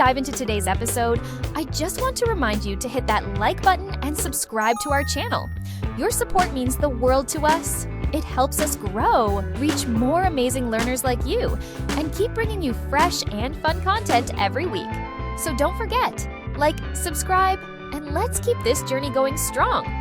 dive into today's episode, I just want to remind you to hit that like button and subscribe to our channel. Your support means the world to us. It helps us grow, reach more amazing learners like you, and keep bringing you fresh and fun content every week. So don't forget, like, subscribe, and let's keep this journey going strong.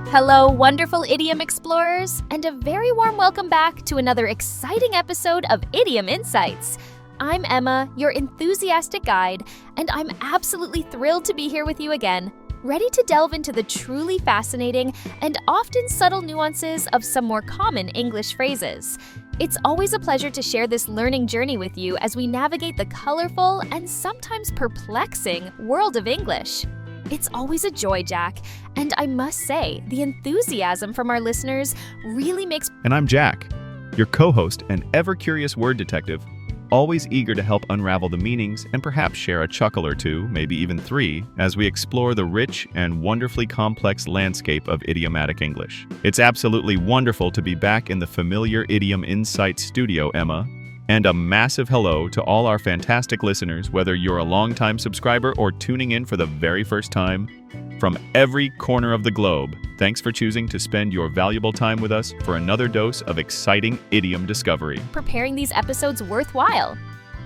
Hello, wonderful idiom explorers, and a very warm welcome back to another exciting episode of Idiom Insights. I'm Emma, your enthusiastic guide, and I'm absolutely thrilled to be here with you again, ready to delve into the truly fascinating and often subtle nuances of some more common English phrases. It's always a pleasure to share this learning journey with you as we navigate the colorful and sometimes perplexing world of English. It's always a joy, Jack, and I must say, the enthusiasm from our listeners really makes— And I'm Jack, your co-host and ever-curious word detective, always eager to help unravel the meanings and perhaps share a chuckle or two, maybe even three, as we explore the rich and wonderfully complex landscape of idiomatic English. It's absolutely wonderful to be back in the familiar Idiom Insights studio, Emma. And a massive hello to all our fantastic listeners, whether you're a longtime subscriber or tuning in for the very first time. From every corner of the globe, thanks for choosing to spend your valuable time with us for another dose of exciting idiom discovery. Preparing these episodes worthwhile.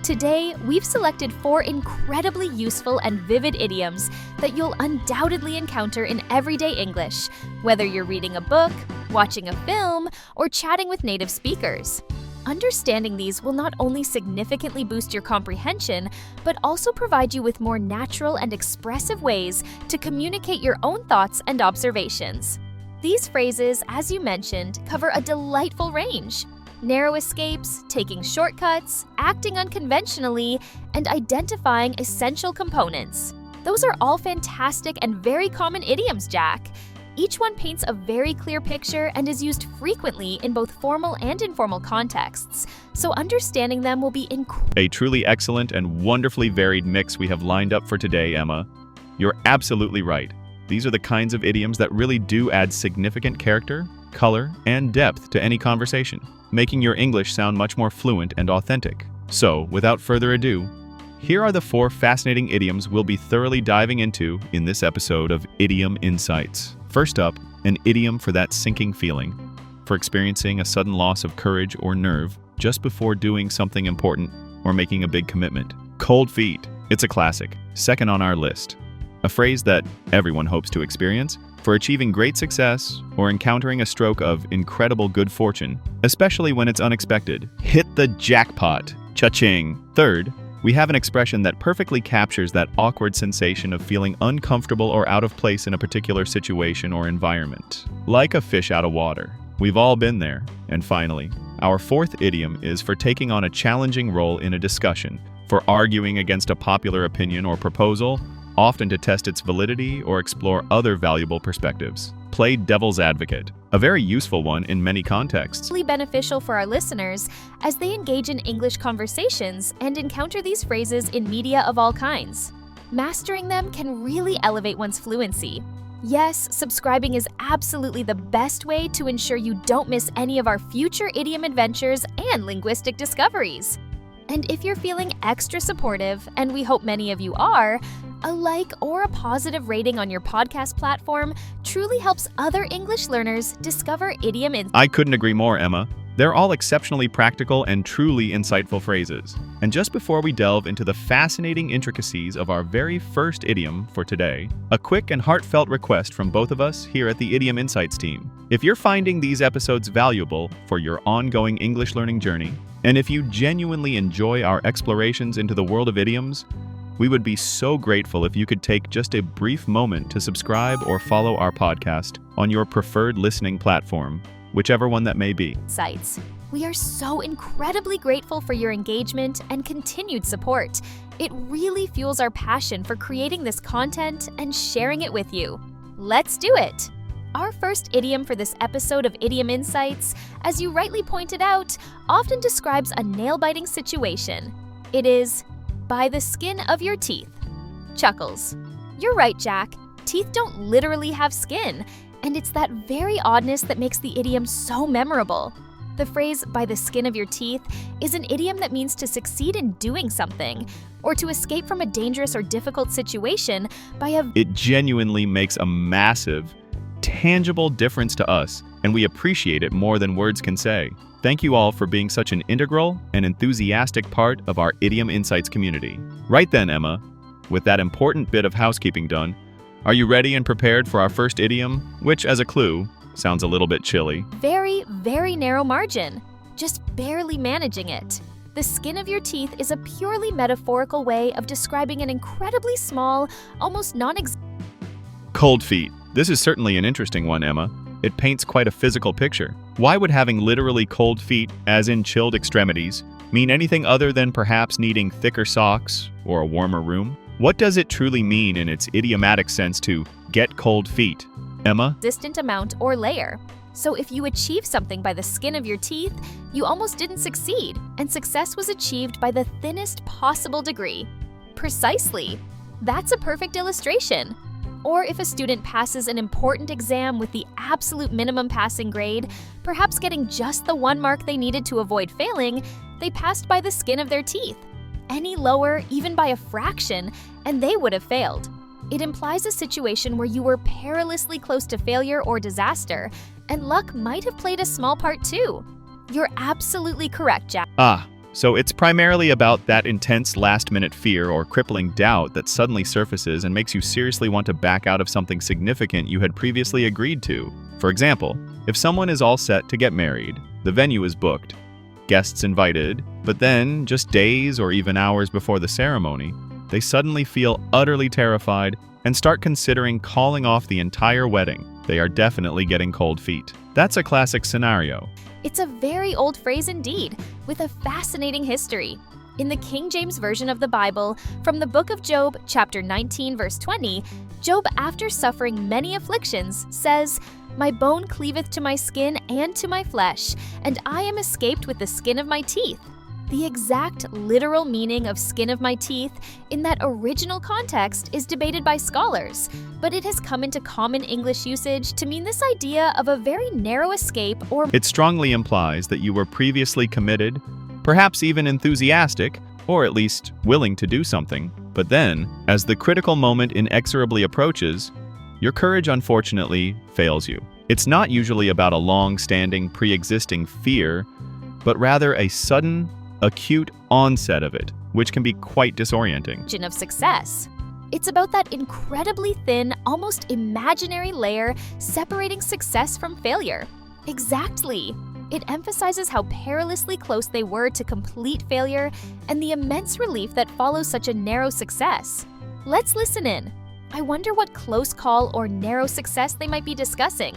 Today, we've selected 4 incredibly useful and vivid idioms that you'll undoubtedly encounter in everyday English, whether you're reading a book, watching a film, or chatting with native speakers. Understanding these will not only significantly boost your comprehension, but also provide you with more natural and expressive ways to communicate your own thoughts and observations. These phrases, as you mentioned, cover a delightful range: narrow escapes, taking shortcuts, acting unconventionally, and identifying essential components. Those are all fantastic and very common idioms, Jack. Each one paints a very clear picture and is used frequently in both formal and informal contexts, so understanding them will be A truly excellent and wonderfully varied mix we have lined up for today, Emma. You're absolutely right. These are the kinds of idioms that really do add significant character, color, and depth to any conversation, making your English sound much more fluent and authentic. So, without further ado, here are the 4 fascinating idioms we'll be thoroughly diving into in this episode of Idiom Insights. First up, an idiom for that sinking feeling, for experiencing a sudden loss of courage or nerve just before doing something important or making a big commitment. Cold feet. It's a classic, second on our list. A phrase that everyone hopes to experience for achieving great success or encountering a stroke of incredible good fortune, especially when it's unexpected. Hit the jackpot. Cha-ching. Third, we have an expression that perfectly captures that awkward sensation of feeling uncomfortable or out of place in a particular situation or environment. Like a fish out of water. We've all been there. And finally, our 4th idiom is for taking on a challenging role in a discussion, for arguing against a popular opinion or proposal, often to test its validity or explore other valuable perspectives. Play devil's advocate, a very useful one in many contexts. Beneficial for our listeners as they engage in English conversations and encounter these phrases in media of all kinds. Mastering them can really elevate one's fluency. Yes, subscribing is absolutely the best way to ensure you don't miss any of our future idiom adventures and linguistic discoveries. And if you're feeling extra supportive, and we hope many of you are, a like or a positive rating on your podcast platform truly helps other English learners discover idiom insights. I couldn't agree more, Emma. They're all exceptionally practical and truly insightful phrases. And just before we delve into the fascinating intricacies of our very first idiom for today, a quick and heartfelt request from both of us here at the Idiom Insights team. If you're finding these episodes valuable for your ongoing English learning journey, and if you genuinely enjoy our explorations into the world of idioms, we would be so grateful if you could take just a brief moment to subscribe or follow our podcast on your preferred listening platform, whichever one that may be. We are so incredibly grateful for your engagement and continued support. It really fuels our passion for creating this content and sharing it with you. Let's do it! Our first idiom for this episode of Idiom Insights, as you rightly pointed out, often describes a nail-biting situation. It is by the skin of your teeth. Chuckles. You're right, Jack. Teeth don't literally have skin, and it's that very oddness that makes the idiom so memorable. The phrase "by the skin of your teeth" is an idiom that means to succeed in doing something, or to escape from a dangerous or difficult situation by a... It genuinely makes a massive, tangible difference to us, and we appreciate it more than words can say. Thank you all for being such an integral and enthusiastic part of our Idiom Insights community. Right then, Emma, with that important bit of housekeeping done, are you ready and prepared for our first idiom, which, as a clue, sounds a little bit chilly? Very, very narrow margin. Just barely managing it. The skin of your teeth is a purely metaphorical way of describing an incredibly small, almost non-existent... Cold feet. This is certainly an interesting one, Emma. It paints quite a physical picture. Why would having literally cold feet, as in chilled extremities, mean anything other than perhaps needing thicker socks or a warmer room? What does it truly mean in its idiomatic sense to get cold feet? Emma? ...distant amount or layer. So if you achieve something by the skin of your teeth, you almost didn't succeed, and success was achieved by the thinnest possible degree. Precisely. That's a perfect illustration. Or if a student passes an important exam with the absolute minimum passing grade, perhaps getting just the 1 mark they needed to avoid failing, they passed by the skin of their teeth. Any lower, even by a fraction, and they would have failed. It implies a situation where you were perilously close to failure or disaster, and luck might have played a small part too. You're absolutely correct, Jack. So it's primarily about that intense last-minute fear or crippling doubt that suddenly surfaces and makes you seriously want to back out of something significant you had previously agreed to. For example, if someone is all set to get married, the venue is booked, guests invited, but then, just days or even hours before the ceremony, they suddenly feel utterly terrified and start considering calling off the entire wedding. They are definitely getting cold feet. That's a classic scenario. It's a very old phrase indeed, with a fascinating history. In the King James Version of the Bible, from the book of Job, chapter 19, verse 20, Job, after suffering many afflictions, says, "My bone cleaveth to my skin and to my flesh, and I am escaped with the skin of my teeth." The exact literal meaning of skin of my teeth in that original context is debated by scholars, but it has come into common English usage to mean this idea of a very narrow escape or... It strongly implies that you were previously committed, perhaps even enthusiastic, or at least willing to do something. But then, as the critical moment inexorably approaches, your courage unfortunately fails you. It's not usually about a long-standing, pre-existing fear, but rather a sudden, acute onset of it, which can be quite disorienting. ...of success. It's about that incredibly thin, almost imaginary layer separating success from failure. Exactly. It emphasizes how perilously close they were to complete failure and the immense relief that follows such a narrow success. Let's listen in. I wonder what close call or narrow success they might be discussing.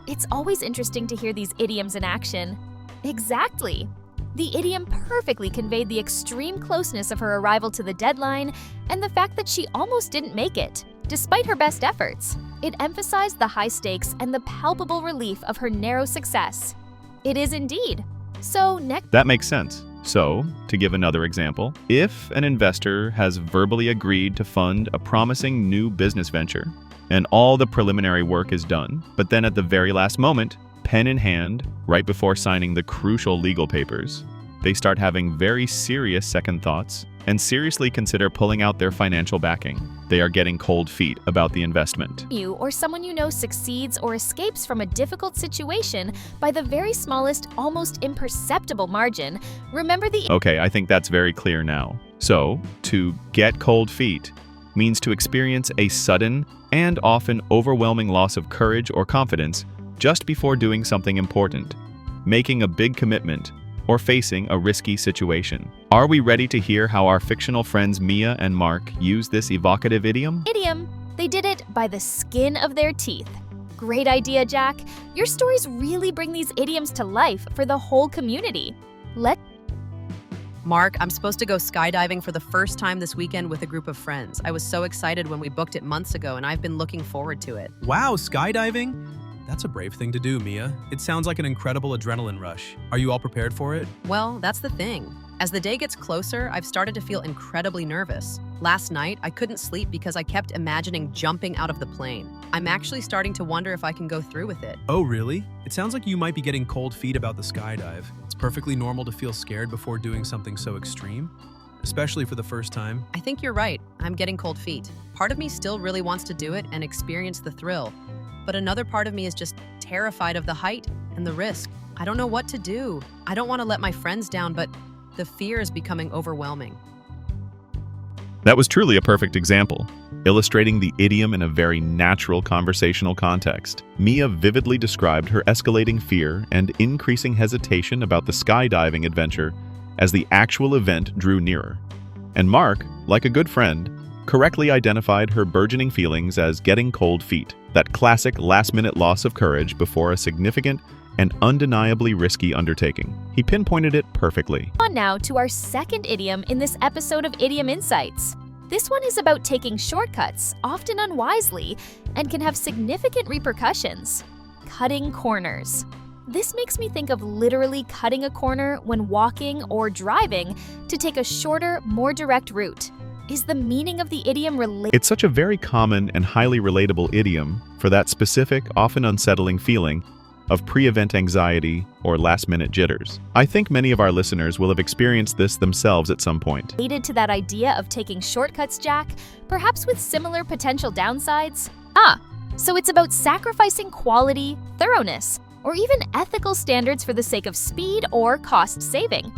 It's always interesting to hear these idioms in action. Exactly. The idiom perfectly conveyed the extreme closeness of her arrival to the deadline and the fact that she almost didn't make it, despite her best efforts. It emphasized the high stakes and the palpable relief of her narrow success. It is indeed. So next... That makes sense. So, to give another example, if an investor has verbally agreed to fund a promising new business venture, and all the preliminary work is done, but then at the very last moment, pen in hand, right before signing the crucial legal papers, they start having very serious second thoughts and seriously consider pulling out their financial backing. They are getting cold feet about the investment. You or someone you know succeeds or escapes from a difficult situation by the very smallest, almost imperceptible margin. Remember the... Okay, I think that's very clear now. So, to get cold feet means to experience a sudden and often overwhelming loss of courage or confidence just before doing something important, making a big commitment, or facing a risky situation. Are we ready to hear how our fictional friends Mia and Mark use this evocative idiom? They did it by the skin of their teeth. Great idea, Jack. Your stories really bring these idioms to life for the whole community. Mark, I'm supposed to go skydiving for the first time this weekend with a group of friends. I was so excited when we booked it months ago, and I've been looking forward to it. Wow, skydiving? That's a brave thing to do, Mia. It sounds like an incredible adrenaline rush. Are you all prepared for it? Well, that's the thing. As the day gets closer, I've started to feel incredibly nervous. Last night, I couldn't sleep because I kept imagining jumping out of the plane. I'm actually starting to wonder if I can go through with it. Oh, really? It sounds like you might be getting cold feet about the skydive. It's perfectly normal to feel scared before doing something so extreme, especially for the first time. I think you're right. I'm getting cold feet. Part of me still really wants to do it and experience the thrill, but another part of me is just terrified of the height and the risk. I don't know what to do. I don't want to let my friends down, but the fear is becoming overwhelming. That was truly a perfect example, illustrating the idiom in a very natural conversational context. Mia vividly described her escalating fear and increasing hesitation about the skydiving adventure as the actual event drew nearer. And Mark, like a good friend, correctly identified her burgeoning feelings as getting cold feet, that classic last-minute loss of courage before a significant and undeniably risky undertaking. He pinpointed it perfectly. On now to our second idiom in this episode of Idiom Insights. This one is about taking shortcuts, often unwisely, and can have significant repercussions. Cutting corners. This makes me think of literally cutting a corner when walking or driving to take a shorter, more direct route. Is the meaning of the idiom related? It's such a very common and highly relatable idiom for that specific, often unsettling feeling of pre-event anxiety or last-minute jitters. I think many of our listeners will have experienced this themselves at some point. Related to that idea of taking shortcuts, Jack, perhaps with similar potential downsides? So it's about sacrificing quality, thoroughness, or even ethical standards for the sake of speed or cost saving.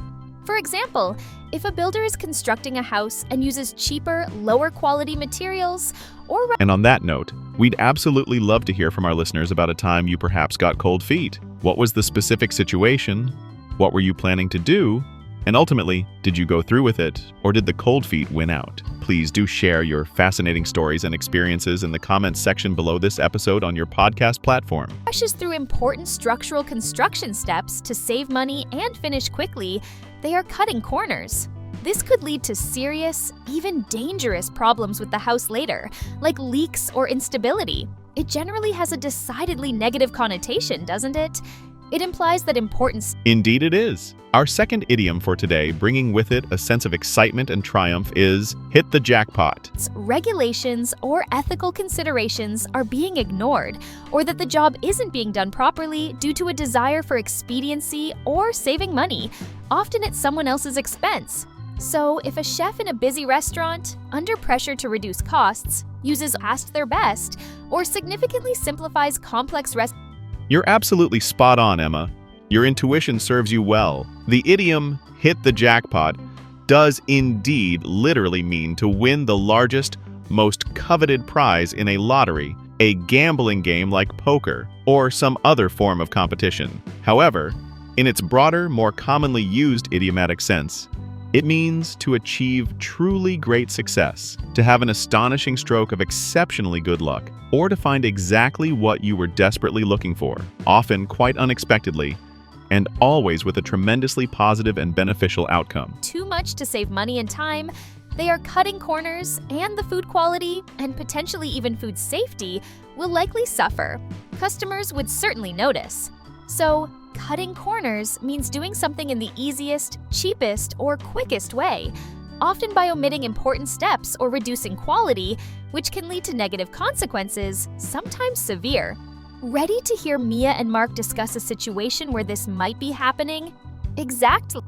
For example, if a builder is constructing a house and uses cheaper, lower quality materials, or... And on that note, we'd absolutely love to hear from our listeners about a time you perhaps got cold feet. What was the specific situation? What were you planning to do? And ultimately, did you go through with it, or did the cold feet win out? Please do share your fascinating stories and experiences in the comments section below this episode on your podcast platform. Rushes through important structural construction steps to save money and finish quickly, they are cutting corners. This could lead to serious, even dangerous problems with the house later, like leaks or instability. It generally has a decidedly negative connotation, doesn't it? It implies that important... Indeed it is. Our second idiom for today, bringing with it a sense of excitement and triumph, is hit the jackpot. Regulations or ethical considerations are being ignored, or that the job isn't being done properly due to a desire for expediency or saving money, often at someone else's expense. So, if a chef in a busy restaurant, under pressure to reduce costs, uses past their best, or significantly simplifies complex recipes... You're absolutely spot on, Emma. Your intuition serves you well. The idiom, hit the jackpot, does indeed literally mean to win the largest, most coveted prize in a lottery, a gambling game like poker, or some other form of competition. However, in its broader, more commonly used idiomatic sense, it means to achieve truly great success, to have an astonishing stroke of exceptionally good luck, or to find exactly what you were desperately looking for, often quite unexpectedly, and always with a tremendously positive and beneficial outcome. Too much to save money and time, they are cutting corners, and the food quality, and potentially even food safety, will likely suffer. Customers would certainly notice. So, cutting corners means doing something in the easiest, cheapest, or quickest way, often by omitting important steps or reducing quality, which can lead to negative consequences, sometimes severe. Ready to hear Mia and Mark discuss a situation where this might be happening? Exactly.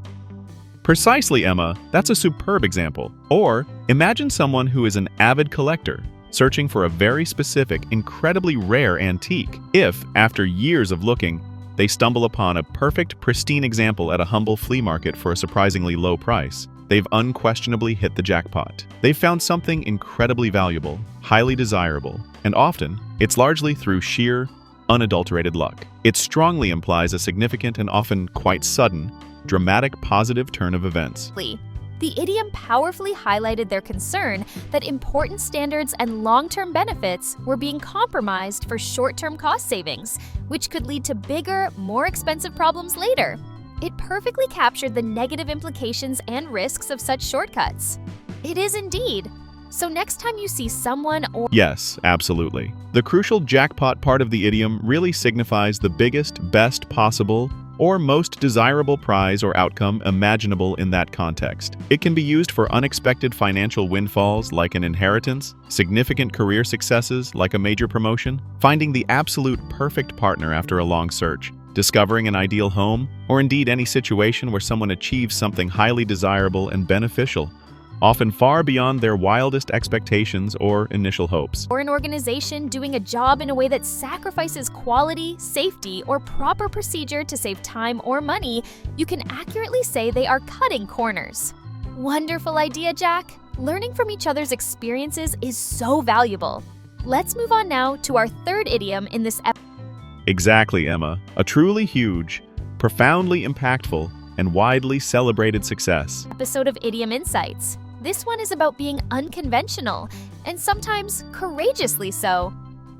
Precisely, Emma. That's a superb example. Or, imagine someone who is an avid collector, searching for a very specific, incredibly rare antique. If, after years of looking, they stumble upon a perfect, pristine example at a humble flea market for a surprisingly low price, they've unquestionably hit the jackpot. They've found something incredibly valuable, highly desirable, and often, it's largely through sheer, unadulterated luck. It strongly implies a significant and often quite sudden, dramatic positive turn of events. The idiom powerfully highlighted their concern that important standards and long-term benefits were being compromised for short-term cost savings, which could lead to bigger, more expensive problems later. It perfectly captured the negative implications and risks of such shortcuts. It is indeed. So next time you see someone or... Yes, absolutely. The crucial jackpot part of the idiom really signifies the biggest, best possible, or most desirable prize or outcome imaginable in that context. It can be used for unexpected financial windfalls like an inheritance, significant career successes like a major promotion, finding the absolute perfect partner after a long search, discovering an ideal home, or indeed any situation where someone achieves something highly desirable and beneficial, often far beyond their wildest expectations or initial hopes. Or an organization doing a job in a way that sacrifices quality, safety, or proper procedure to save time or money, you can accurately say they are cutting corners. Wonderful idea, Jack! Learning from each other's experiences is so valuable. Let's move on now to our third idiom in this episode. Exactly, Emma. A truly huge, profoundly impactful, and widely celebrated success. Episode of Idiom Insights. This one is about being unconventional, and sometimes courageously so.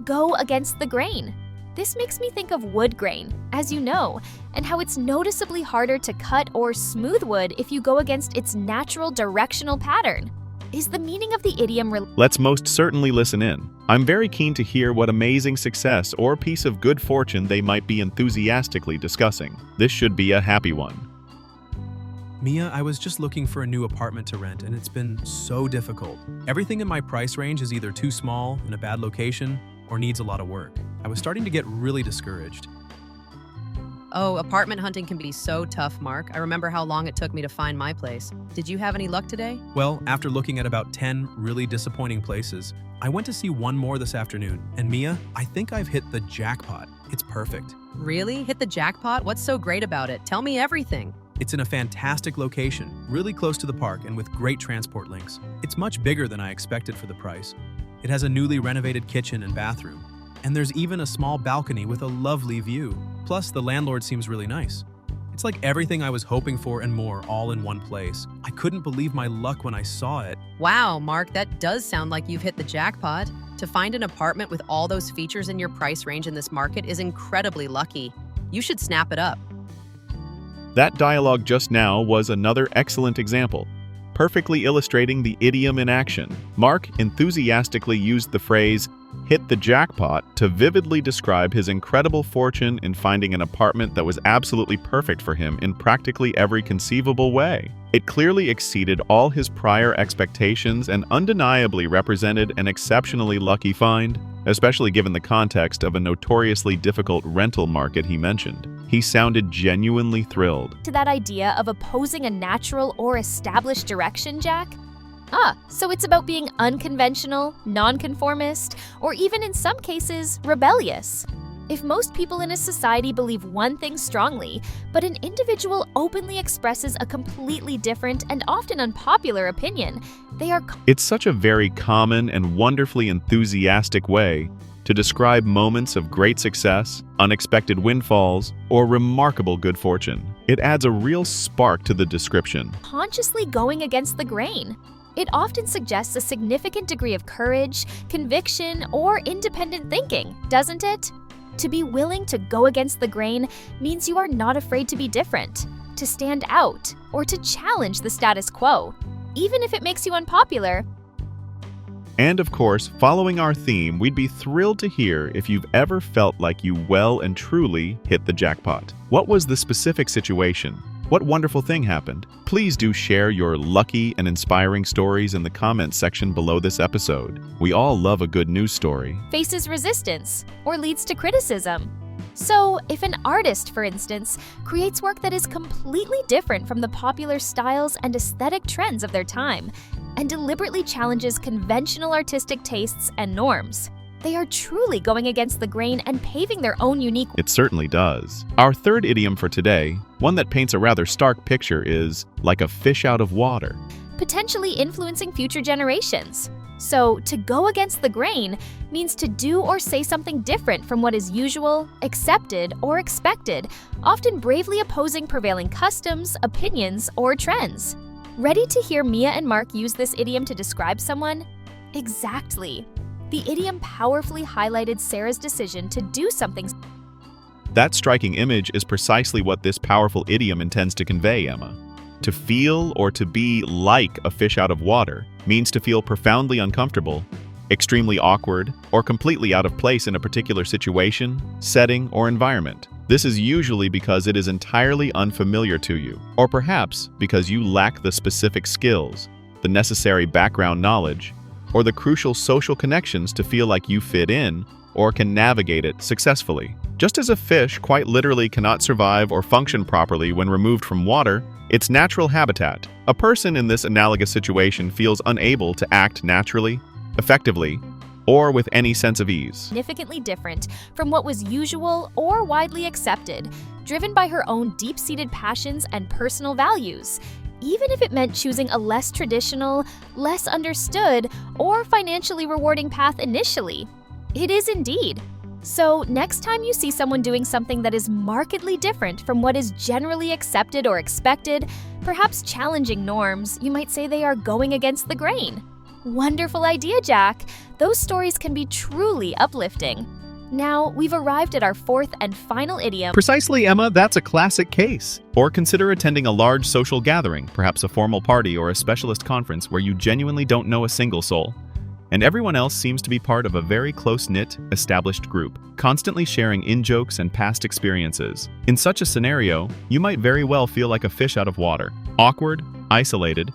Go against the grain. This makes me think of wood grain, as you know, and how it's noticeably harder to cut or smooth wood if you go against its natural directional pattern. Is the meaning of the idiom Let's most certainly listen in. I'm very keen to hear what amazing success or piece of good fortune they might be enthusiastically discussing. This should be a happy one. Mia, I was just looking for a new apartment to rent, and it's been so difficult. Everything in my price range is either too small, in a bad location, or needs a lot of work. I was starting to get really discouraged. Oh, apartment hunting can be so tough, Mark. I remember how long it took me to find my place. Did you have any luck today? Well, after looking at about 10 really disappointing places, I went to see one more this afternoon. And Mia, I think I've hit the jackpot. It's perfect. Really? Hit the jackpot? What's so great about it? Tell me everything. It's in a fantastic location, really close to the park and with great transport links. It's much bigger than I expected for the price. It has a newly renovated kitchen and bathroom. And there's even a small balcony with a lovely view. Plus, the landlord seems really nice. It's like everything I was hoping for and more all in one place. I couldn't believe my luck when I saw it. Wow, Mark, that does sound like you've hit the jackpot. To find an apartment with all those features in your price range in this market is incredibly lucky. You should snap it up. That dialogue just now was another excellent example, perfectly illustrating the idiom in action. Mark enthusiastically used the phrase, hit the jackpot, to vividly describe his incredible fortune in finding an apartment that was absolutely perfect for him in practically every conceivable way. It clearly exceeded all his prior expectations and undeniably represented an exceptionally lucky find, especially given the context of a notoriously difficult rental market he mentioned. He sounded genuinely thrilled. To that idea of opposing a natural or established direction, Jack? So it's about being unconventional, nonconformist, or even in some cases, rebellious. If most people in a society believe one thing strongly, but an individual openly expresses a completely different and often unpopular opinion, they are... It's such a very common and wonderfully enthusiastic way to describe moments of great success, unexpected windfalls, or remarkable good fortune. It adds a real spark to the description. Consciously going against the grain. It often suggests a significant degree of courage, conviction, or independent thinking, doesn't it? To be willing to go against the grain means you are not afraid to be different, to stand out, or to challenge the status quo, even if it makes you unpopular. And of course, following our theme, we'd be thrilled to hear if you've ever felt like you well and truly hit the jackpot. What was the specific situation? What wonderful thing happened? Please do share your lucky and inspiring stories in the comments section below this episode. We all love a good news story. Faces resistance or leads to criticism. So, if an artist, for instance, creates work that is completely different from the popular styles and aesthetic trends of their time, and deliberately challenges conventional artistic tastes and norms, they are truly going against the grain and paving their own unique... It certainly does. Our third idiom for today, one that paints a rather stark picture, is like a fish out of water. Potentially influencing future generations. So, to go against the grain means to do or say something different from what is usual, accepted, or expected, often bravely opposing prevailing customs, opinions, or trends. Ready to hear Mia and Mark use this idiom to describe someone? Exactly. The idiom powerfully highlighted Sarah's decision to do something. That striking image is precisely what this powerful idiom intends to convey, Emma. To feel or to be like a fish out of water means to feel profoundly uncomfortable, extremely awkward, or completely out of place in a particular situation, setting, or environment. This is usually because it is entirely unfamiliar to you, or perhaps because you lack the specific skills, the necessary background knowledge, or the crucial social connections to feel like you fit in or can navigate it successfully. Just as a fish quite literally cannot survive or function properly when removed from water, its natural habitat, a person in this analogous situation feels unable to act naturally, effectively, or with any sense of ease. Significantly different from what was usual or widely accepted, driven by her own deep-seated passions and personal values, even if it meant choosing a less traditional, less understood, or financially rewarding path initially. It is indeed. So next time you see someone doing something that is markedly different from what is generally accepted or expected, perhaps challenging norms, you might say they are going against the grain. Wonderful idea, Jack. Those stories can be truly uplifting. Now, we've arrived at our fourth and final idiom. Precisely, Emma, that's a classic case. Or consider attending a large social gathering, perhaps a formal party or a specialist conference where you genuinely don't know a single soul, and everyone else seems to be part of a very close-knit, established group, constantly sharing in-jokes and past experiences. In such a scenario, you might very well feel like a fish out of water, awkward, isolated,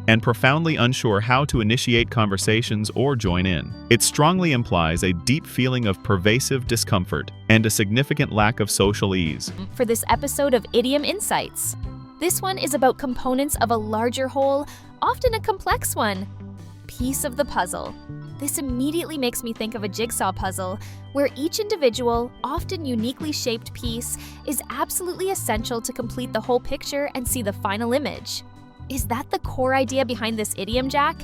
and profoundly unsure how to initiate conversations or join in. It strongly implies a deep feeling of pervasive discomfort and a significant lack of social ease. For this episode of Idiom Insights. This one is about components of a larger whole, often a complex one. Piece of the puzzle. This immediately makes me think of a jigsaw puzzle, where each individual, often uniquely shaped piece is absolutely essential to complete the whole picture and see the final image. Is that the core idea behind this idiom, Jack?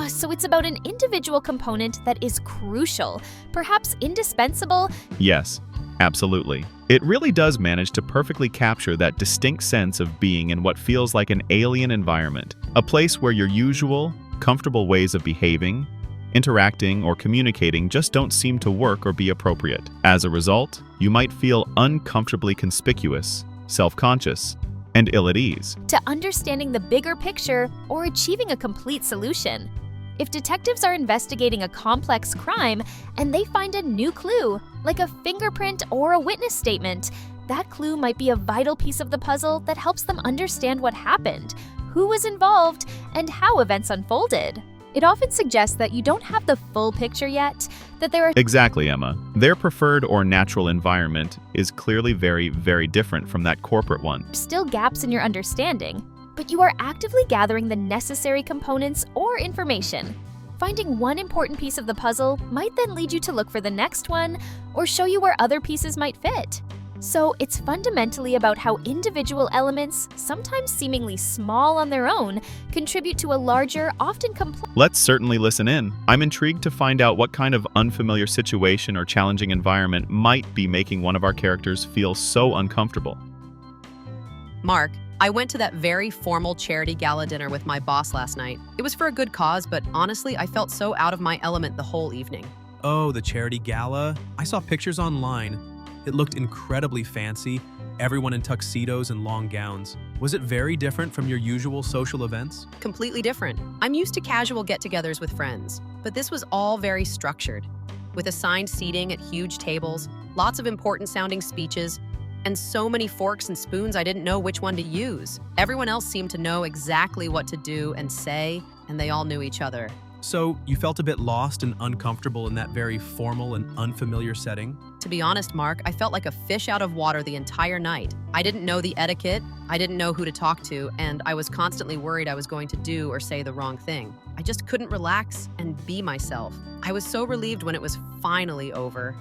So it's about an individual component that is crucial, perhaps indispensable. Yes, absolutely. It really does manage to perfectly capture that distinct sense of being in what feels like an alien environment, a place where your usual, comfortable ways of behaving, interacting, or communicating just don't seem to work or be appropriate. As a result, you might feel uncomfortably conspicuous, self-conscious, and ill at ease. To understanding the bigger picture or achieving a complete solution. If detectives are investigating a complex crime and they find a new clue, like a fingerprint or a witness statement, that clue might be a vital piece of the puzzle that helps them understand what happened, who was involved, and how events unfolded. It often suggests that you don't have the full picture yet, that there are— Exactly, Emma. Their preferred or natural environment is clearly very, very different from that corporate one. still gaps in your understanding, but you are actively gathering the necessary components or information. Finding one important piece of the puzzle might then lead you to look for the next one or show you where other pieces might fit. So it's fundamentally about how individual elements, sometimes seemingly small on their own, contribute to a larger, often complex— Let's certainly listen in. I'm intrigued to find out what kind of unfamiliar situation or challenging environment might be making one of our characters feel so uncomfortable. Mark, I went to that very formal charity gala dinner with my boss last night. It was for a good cause, but honestly, I felt so out of my element the whole evening. Oh, the charity gala? I saw pictures online. It looked incredibly fancy, everyone in tuxedos and long gowns. Was it very different from your usual social events? Completely different. I'm used to casual get-togethers with friends, but this was all very structured, with assigned seating at huge tables, lots of important-sounding speeches, and so many forks and spoons I didn't know which one to use. Everyone else seemed to know exactly what to do and say, and they all knew each other. So you felt a bit lost and uncomfortable in that very formal and unfamiliar setting? To be honest, Mark, I felt like a fish out of water the entire night. I didn't know the etiquette, I didn't know who to talk to, and I was constantly worried I was going to do or say the wrong thing. I just couldn't relax and be myself. I was so relieved when it was finally over.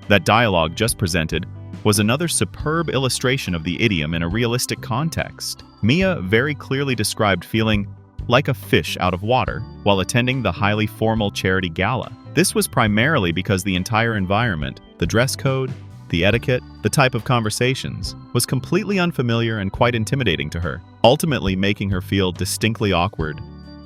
That dialogue just presented was another superb illustration of the idiom in a realistic context. Mia very clearly described feeling like a fish out of water while attending the highly formal charity gala. This was primarily because the entire environment, the dress code, the etiquette, the type of conversations, was completely unfamiliar and quite intimidating to her, ultimately making her feel distinctly awkward,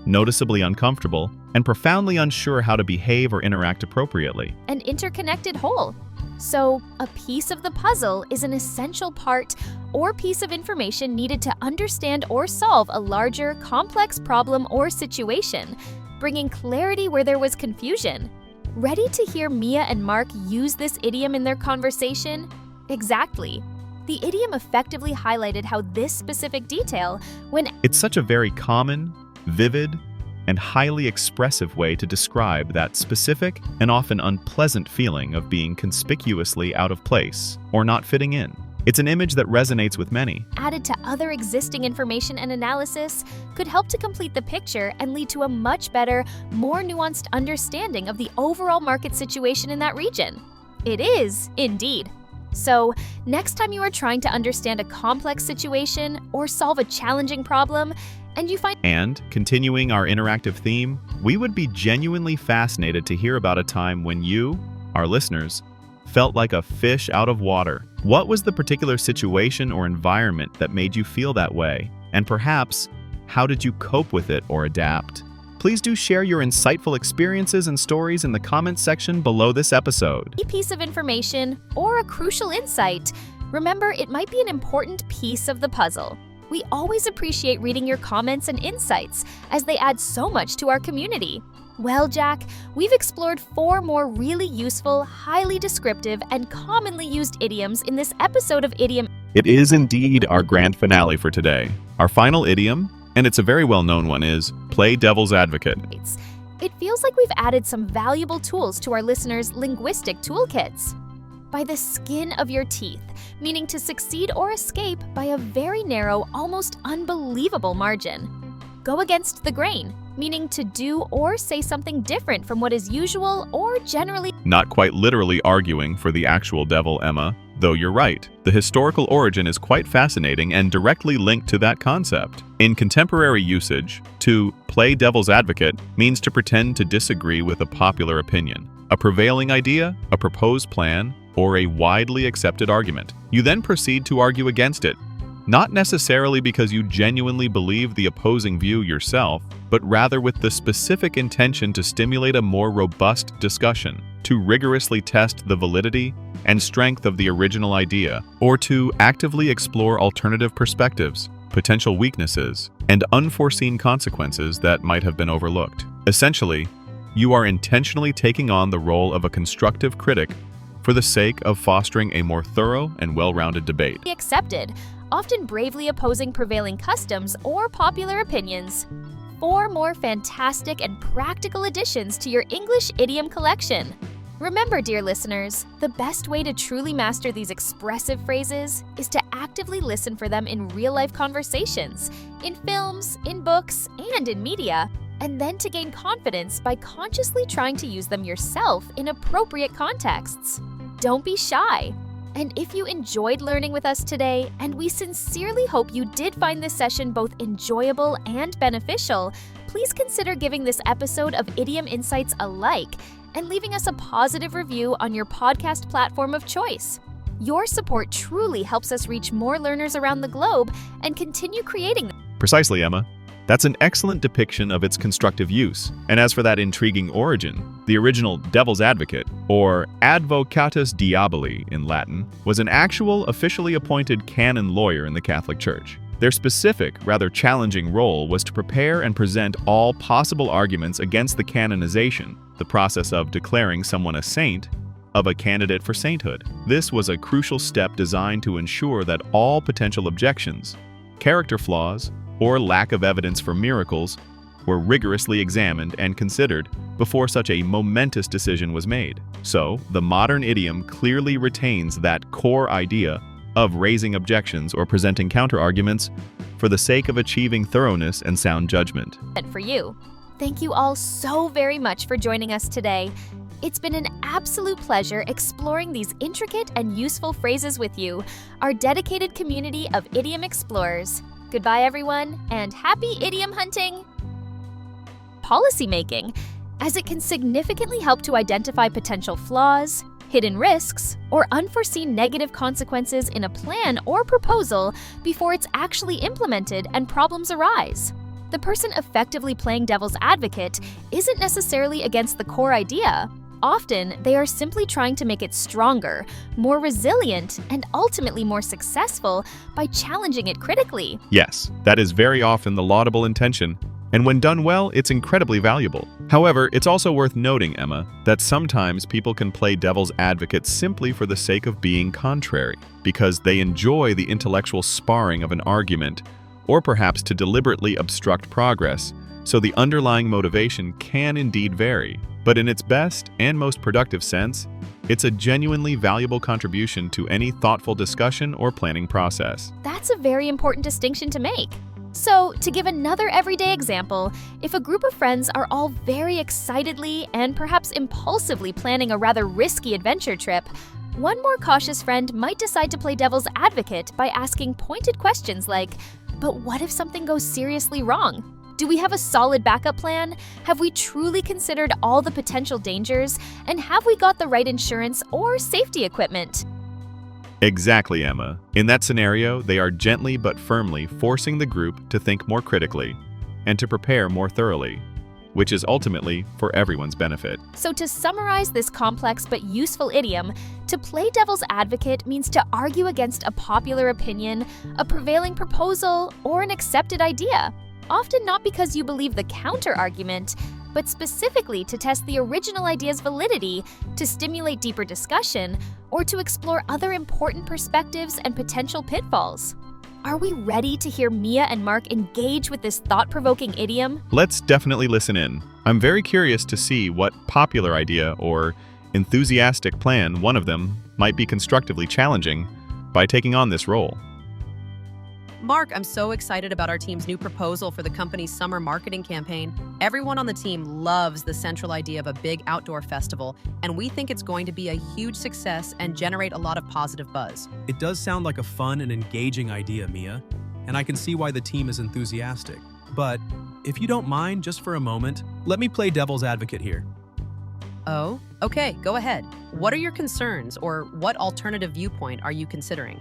noticeably uncomfortable, and profoundly unsure how to behave or interact appropriately. an interconnected whole. So, a piece of the puzzle is an essential part or piece of information needed to understand or solve a larger, complex problem or situation, bringing clarity where there was confusion. Ready to hear Mia and Mark use this idiom in their conversation? Exactly. The idiom effectively highlighted how this specific detail, when It's such a very common, vivid, and highly expressive way to describe that specific and often unpleasant feeling of being conspicuously out of place or not fitting in. It's an image that resonates with many. added to other existing information and analysis, could help to complete the picture and lead to a much better, more nuanced understanding of the overall market situation in that region. It is, indeed. So, next time you are trying to understand a complex situation or solve a challenging problem, and you find And, continuing our interactive theme, we would be genuinely fascinated to hear about a time when you, our listeners, felt like a fish out of water. What was the particular situation or environment that made you feel that way? And perhaps, how did you cope with it or adapt? Please do share your insightful experiences and stories in the comments section below this episode. a piece of information or a crucial insight, remember it might be an important piece of the puzzle. We always appreciate reading your comments and insights, as they add so much to our community. Well, Jack, we've explored 4 more really useful, highly descriptive, and commonly used idioms in this episode of Idiom. It is indeed our grand finale for today. Our final idiom, and it's a very well-known one, is play devil's advocate. It feels like we've added some valuable tools to our listeners' linguistic toolkits. By the skin of your teeth, meaning to succeed or escape by a very narrow, almost unbelievable margin. Go against the grain, meaning to do or say something different from what is usual or generally. Not quite literally arguing for the actual devil, Emma, though you're right. The historical origin is quite fascinating and directly linked to that concept. In contemporary usage, to play devil's advocate means to pretend to disagree with a popular opinion, a prevailing idea, a proposed plan, or a widely accepted argument. You then proceed to argue against it, not necessarily because you genuinely believe the opposing view yourself, but rather with the specific intention to stimulate a more robust discussion, to rigorously test the validity and strength of the original idea, or to actively explore alternative perspectives, potential weaknesses, and unforeseen consequences that might have been overlooked. Essentially, you are intentionally taking on the role of a constructive critic for the sake of fostering a more thorough and well-rounded debate. Accepted, often bravely opposing prevailing customs or popular opinions. 4 more fantastic and practical additions to your English idiom collection. Remember, dear listeners, the best way to truly master these expressive phrases is to actively listen for them in real-life conversations, in films, in books, and in media, and then to gain confidence by consciously trying to use them yourself in appropriate contexts. Don't be shy. And if you enjoyed learning with us today, and we sincerely hope you did find this session both enjoyable and beneficial, please consider giving this episode of Idiom Insights a like and leaving us a positive review on your podcast platform of choice. Your support truly helps us reach more learners around the globe and continue creating. Precisely, Emma. That's an excellent depiction of its constructive use. And as for that intriguing origin, the original devil's advocate, or advocatus diaboli in Latin, was an actual officially appointed canon lawyer in the Catholic Church. Their specific, rather challenging role was to prepare and present all possible arguments against the canonization, the process of declaring someone a saint, of a candidate for sainthood. This was a crucial step designed to ensure that all potential objections, character flaws, or lack of evidence for miracles were rigorously examined and considered before such a momentous decision was made. So, the modern idiom clearly retains that core idea of raising objections or presenting counterarguments for the sake of achieving thoroughness and sound judgment. For you. Thank you all so very much for joining us today. It's been an absolute pleasure exploring these intricate and useful phrases with you, our dedicated community of idiom explorers. Goodbye, everyone, and happy idiom hunting! Policymaking, as it can significantly help to identify potential flaws, hidden risks, or unforeseen negative consequences in a plan or proposal before it's actually implemented and problems arise. The person effectively playing devil's advocate isn't necessarily against the core idea. Often, they are simply trying to make it stronger, more resilient, and ultimately more successful by challenging it critically. Yes, that is very often the laudable intention, And when done well, it's incredibly valuable. However, it's also worth noting, Emma, that sometimes people can play devil's advocate simply for the sake of being contrary, because they enjoy the intellectual sparring of an argument, or perhaps to deliberately obstruct progress, so the underlying motivation can indeed vary. But in its best and most productive sense, it's a genuinely valuable contribution to any thoughtful discussion or planning process. That's a very important distinction to make. So, to give another everyday example, if a group of friends are all very excitedly and perhaps impulsively planning a rather risky adventure trip, one more cautious friend might decide to play devil's advocate by asking pointed questions like, "But what if something goes seriously wrong? Do we have a solid backup plan? Have we truly considered all the potential dangers? And have we got the right insurance or safety equipment?" Exactly, Emma. In that scenario, they are gently but firmly forcing the group to think more critically and to prepare more thoroughly, which is ultimately for everyone's benefit. So to summarize this complex but useful idiom, to play devil's advocate means to argue against a popular opinion, a prevailing proposal, or an accepted idea, often not because you believe the counter-argument, but specifically to test the original idea's validity, to stimulate deeper discussion, or to explore other important perspectives and potential pitfalls. Are we ready to hear Mia and Mark engage with this thought-provoking idiom? Let's definitely listen in. I'm very curious to see what popular idea or enthusiastic plan one of them might be constructively challenging by taking on this role. Mark, I'm so excited about our team's new proposal for the company's summer marketing campaign. Everyone on the team loves the central idea of a big outdoor festival, and we think it's going to be a huge success and generate a lot of positive buzz. It does sound like a fun and engaging idea, Mia, and I can see why the team is enthusiastic. But if you don't mind, just for a moment, let me play devil's advocate here. Oh, okay, go ahead. What are your concerns, or what alternative viewpoint are you considering?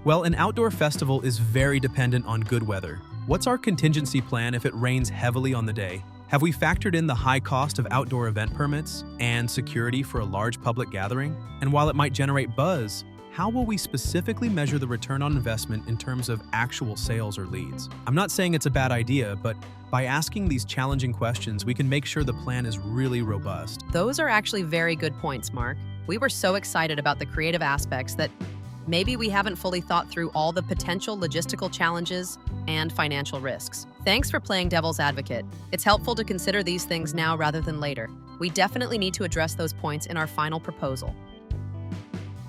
Well, an outdoor festival is very dependent on good weather. What's our contingency plan if it rains heavily on the day? Have we factored in the high cost of outdoor event permits and security for a large public gathering? And while it might generate buzz, how will we specifically measure the return on investment in terms of actual sales or leads? I'm not saying it's a bad idea, but by asking these challenging questions, we can make sure the plan is really robust. Those are actually very good points, Mark. We were so excited about the creative aspects that maybe we haven't fully thought through all the potential logistical challenges and financial risks. Thanks for playing devil's advocate. It's helpful to consider these things now rather than later. We definitely need to address those points in our final proposal.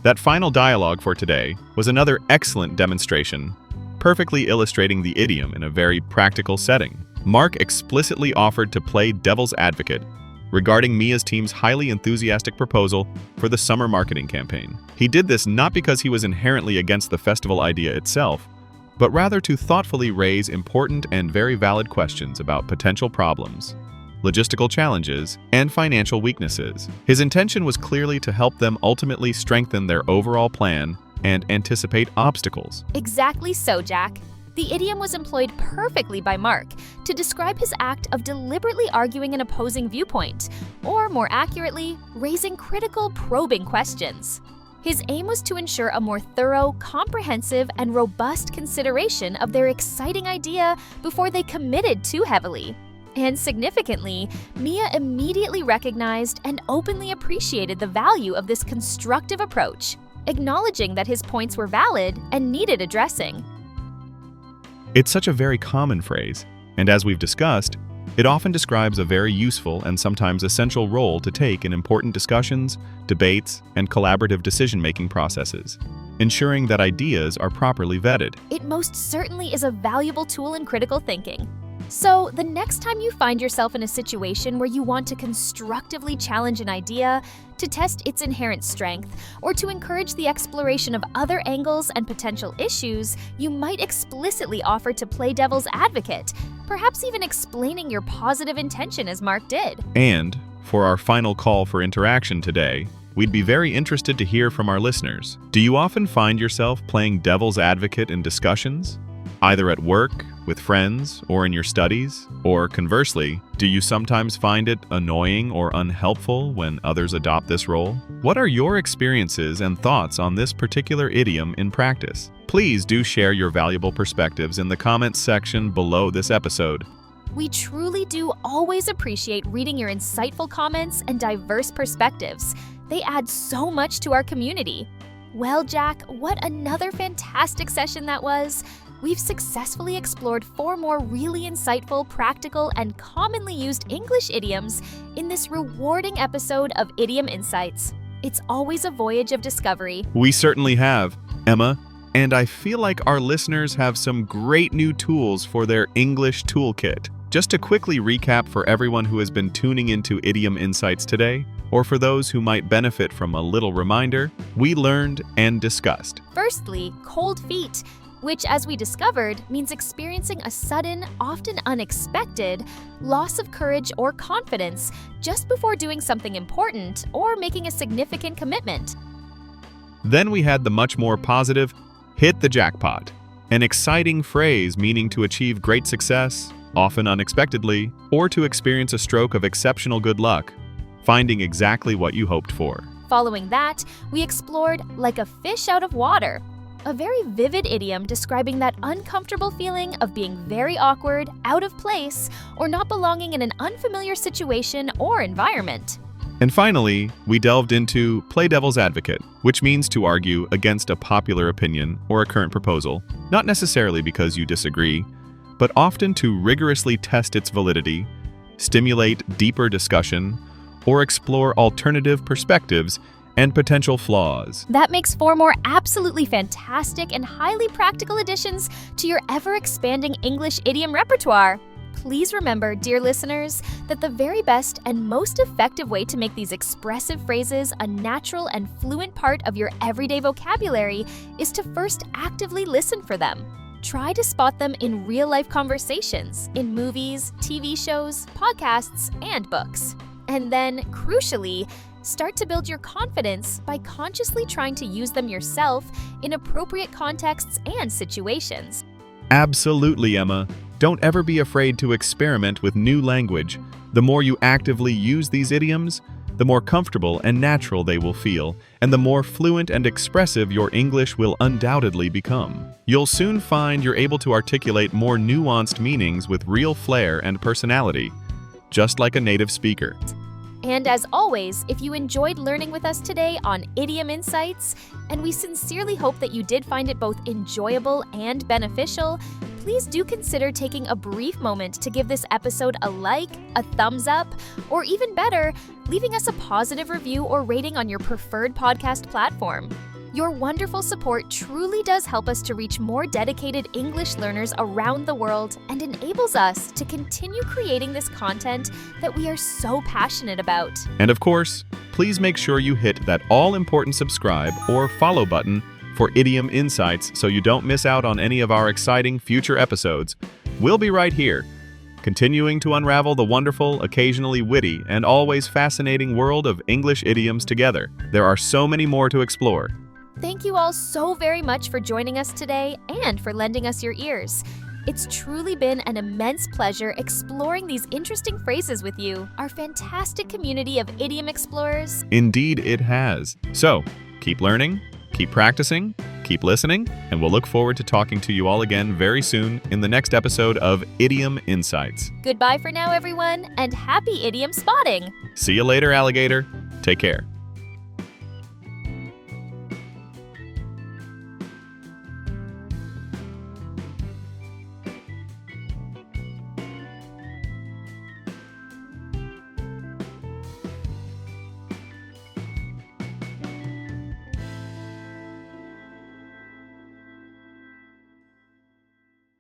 That final dialogue for today was another excellent demonstration, perfectly illustrating the idiom in a very practical setting. Mark explicitly offered to play devil's advocate regarding Mia's team's highly enthusiastic proposal for the summer marketing campaign. He did this not because he was inherently against the festival idea itself, but rather to thoughtfully raise important and very valid questions about potential problems, logistical challenges, and financial weaknesses. His intention was clearly to help them ultimately strengthen their overall plan and anticipate obstacles. Exactly so, Jack. The idiom was employed perfectly by Mark to describe his act of deliberately arguing an opposing viewpoint, or more accurately, raising critical, probing questions. His aim was to ensure a more thorough, comprehensive, and robust consideration of their exciting idea before they committed too heavily. And significantly, Mia immediately recognized and openly appreciated the value of this constructive approach, acknowledging that his points were valid and needed addressing. It's such a very common phrase, and as we've discussed, it often describes a very useful and sometimes essential role to take in important discussions, debates, and collaborative decision-making processes, ensuring that ideas are properly vetted. It most certainly is a valuable tool in critical thinking. So, the next time you find yourself in a situation where you want to constructively challenge an idea, to test its inherent strength, or to encourage the exploration of other angles and potential issues, you might explicitly offer to play devil's advocate, perhaps even explaining your positive intention as Mark did. And, for our final call for interaction today, we'd be very interested to hear from our listeners. Do you often find yourself playing devil's advocate in discussions? Either at work, with friends, or in your studies? Or conversely, do you sometimes find it annoying or unhelpful when others adopt this role? What are your experiences and thoughts on this particular idiom in practice? Please do share your valuable perspectives in the comments section below this episode. We truly do always appreciate reading your insightful comments and diverse perspectives. They add so much to our community. Well, Jack, what another fantastic session that was. We've successfully explored 4 more really insightful, practical, and commonly used English idioms in this rewarding episode of Idiom Insights. It's always a voyage of discovery. We certainly have, Emma, and I feel like our listeners have some great new tools for their English toolkit. Just to quickly recap for everyone who has been tuning into Idiom Insights today, or for those who might benefit from a little reminder, we learned and discussed. Firstly, cold feet, which, as we discovered, means experiencing a sudden, often unexpected, loss of courage or confidence just before doing something important or making a significant commitment. Then we had the much more positive, hit the jackpot, an exciting phrase meaning to achieve great success, often unexpectedly, or to experience a stroke of exceptional good luck, finding exactly what you hoped for. Following that, we explored like a fish out of water, a very vivid idiom describing that uncomfortable feeling of being very awkward, out of place, or not belonging in an unfamiliar situation or environment. And finally, we delved into play devil's advocate, which means to argue against a popular opinion or a current proposal, not necessarily because you disagree, but often to rigorously test its validity, stimulate deeper discussion, or explore alternative perspectives and potential flaws. That makes 4 more absolutely fantastic and highly practical additions to your ever-expanding English idiom repertoire. Please remember, dear listeners, that the very best and most effective way to make these expressive phrases a natural and fluent part of your everyday vocabulary is to first actively listen for them. Try to spot them in real-life conversations, in movies, TV shows, podcasts, and books. And then, crucially, start to build your confidence by consciously trying to use them yourself in appropriate contexts and situations. Absolutely, Emma. Don't ever be afraid to experiment with new language. The more you actively use these idioms, the more comfortable and natural they will feel, and the more fluent and expressive your English will undoubtedly become. You'll soon find you're able to articulate more nuanced meanings with real flair and personality, just like a native speaker. And as always, if you enjoyed learning with us today on Idiom Insights, and we sincerely hope that you did find it both enjoyable and beneficial, please do consider taking a brief moment to give this episode a like, a thumbs up, or even better, leaving us a positive review or rating on your preferred podcast platform. Your wonderful support truly does help us to reach more dedicated English learners around the world and enables us to continue creating this content that we are so passionate about. And of course, please make sure you hit that all-important subscribe or follow button for Idiom Insights so you don't miss out on any of our exciting future episodes. We'll be right here, continuing to unravel the wonderful, occasionally witty, and always fascinating world of English idioms together. There are so many more to explore. Thank you all so very much for joining us today and for lending us your ears. It's truly been an immense pleasure exploring these interesting phrases with you, our fantastic community of idiom explorers. Indeed, it has. So, keep learning, keep practicing, keep listening, and we'll look forward to talking to you all again very soon in the next episode of Idiom Insights. Goodbye for now, everyone, and happy idiom spotting! See you later, alligator. Take care.